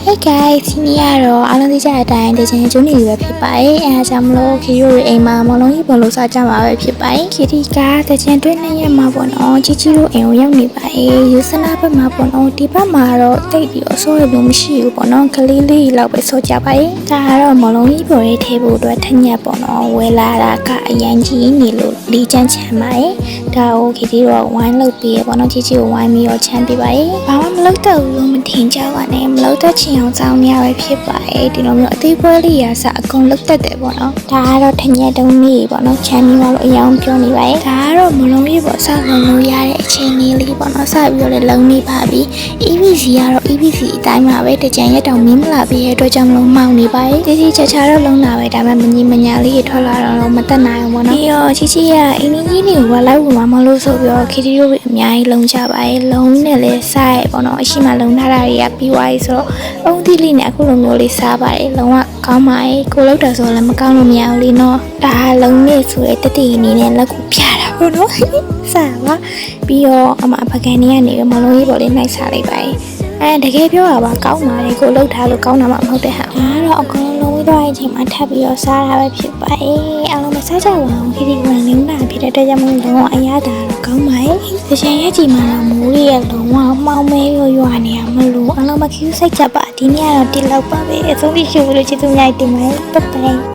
Hey guys ဒီနေ့ကတော့အားလုံးသိကြတဲ့အတိုင်းတချင်ကျွန်းနေပဲဖြစ်ပါတယ်။အဲဒါကြောင့်မလို့ခီရိုတွေအိမ်မှာမလုံးကြီးပေါ်လို့စားကြမှာပဲဖြစ်ပါတယ်။ခီတီကတချင်တွင်းနေရမှာပေါ့နော်။ကြီးတို့အိမ်ကိုရောက်နေပါတယ်။ယူစနာဘက်မှာပေါ့နော်။ဒီဘက်မှာတော့တိတ်ပြီးတော့ဆောရလို့မရှိဘူးပေါ့နော်။ကလေးလေးလောက်ပဲဆောကြပါတယ်။ဒါကတော့မလုံးကြီးပေါ်ရေးထည့်ဖို့အတွက်ထညက်ပေါ့နော်။ဝယ်လာတာကအရန်ကြီးနေလို့လေးချမ်းချမ်းပါတယ်။ဒါကိုခီတီတော့ဝိုင်းလုပ်ပြီးရပေါ့နော်။ကြီးကိုဝိုင်းပြီးတော့ချမ်းပေးပါတယ်။ဘာမှမလုပ်တော့ဘူးလို့မထင်ကြပါနဲ့။မလုပ်တော့ချင်အောင်စောင်းရပဲဖြစ်ပါတယ်ဒီလိုမျိုးအသေးပွဲလေးရာစအကုန်လုတ်တတ်တယ်ပေါ့နော်ဒါကတော့ထညက်တုံးလေးပေါ့နော်ချမ်းမီမလို့အယောင်ပြောနေပါတယ်ဒါကတော့မလုံးလေးပေါ့စလုံးလို့ရတဲ့အချိန်လေးပေါ့နော်စပြီးတော့လည်းလုံနေပါပြီ EBC ကတော့ EBC အတိုင်းမှာပဲတကြံရက်တောင်မင်းမလာပြီးရဲ့အတွက်ကြောင့်မလို့မှောင်နေပါတယ်တီတီချာချာတော့လုံတာပဲဒါမှမငြင်းမညာလေးထွက်လာတော့မတက်နိုင်ဘူးပေါ့နော်ပြီးတော့ချီချီကအင်းကြီးလေးကိုလိုက်ဝင်မှာမလို့ဆိုပြီးတော့ခီတီတို့အများကြီးလုံကြပါတယ်လုံနဲ့လည်းစိုက်ပေါ့နော်အရှိမလုံထားတာတွေကပြီးသွားပြီဆိုတော့အုံးသီးလေးနဲ့အခုလိုမျိုးလေးစားပါတယ်လုံးဝကောင်းပါရဲ့ကိုလောက်တာဆိုလည်းမကောင်းလို့မရဘူးလေနော်ဒါလုံးနဲ့ဆိုရဲတတိအနေနဲ့လက်ကိုပြတာပေါ့နော်စားပါပြီးတော့အမပကံနေကနေမလုံးကြီးပေါ်လေးနှိုက်စားလိုက်ပါတယ်တကယ်ပြောရပါကောင်းပါတယ်ကိုလောက်ထားလို့ကောင်းတာမှမဟုတ်တဲ့ဟာဒါတော့အကုန်လုံးဝေးတော့အချိန်မှာထပ်ပြီးတော့စားတာပဲဖြစ်ပါတယ်အားလုံးမစားကြပါဘူးခီတီဝင်နေမှာဖြစ်တဲ့အတွက်ကြောင့်မလို့လုံးဝအရသာတော့ကောင်းပါရဲ့တချင်ရက်ကြီးမှာတော့မိုးလေးရဲ့လုံးဝမှောင်မဲရွာနေရမလို့အားလုံးမခူးစိတ်ကြပါဒီနေ့ကတော့ဒီလောက်ပါပဲအဆုံးထိရှိလို့ကျေးဇူးများတင်ပါတယ်ပတ်